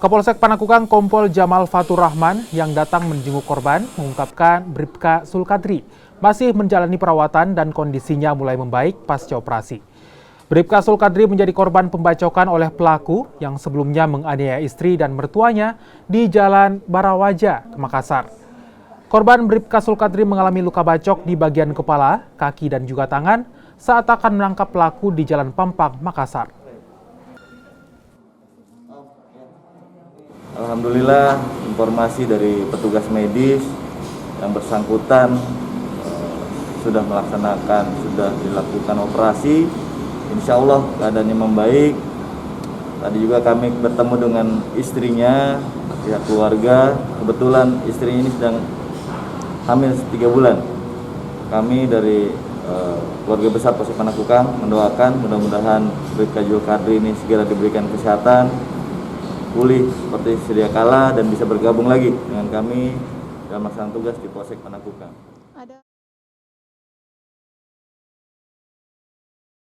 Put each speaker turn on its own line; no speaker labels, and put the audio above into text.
Kapolsek Panakukang Kompol Jamal Fatur Rahman yang datang menjenguk korban mengungkapkan Bribka Sulkadri masih menjalani perawatan dan kondisinya mulai membaik pasca operasi. Bribka Sulkadri menjadi korban pembacokan oleh pelaku yang sebelumnya menganiaya istri dan mertuanya di Jalan Barawaja, Makassar. Korban Bribka Sulkadri mengalami luka bacok di bagian kepala, kaki dan juga tangan saat akan menangkap pelaku di Jalan Pampang, Makassar.
Alhamdulillah, informasi dari petugas medis yang bersangkutan sudah dilakukan operasi. Insya Allah keadaannya membaik. Tadi juga kami bertemu dengan istrinya, pihak keluarga. Kebetulan istrinya ini sedang hamil 3 bulan. Kami dari keluarga besar Polsek Panakukang mendoakan mudah-mudahan Bribka Sulkadri ini segera diberikan kesehatan, pulih seperti sedia kala dan bisa bergabung lagi dengan kami dalam melaksanakan tugas di Polsek Panakukang.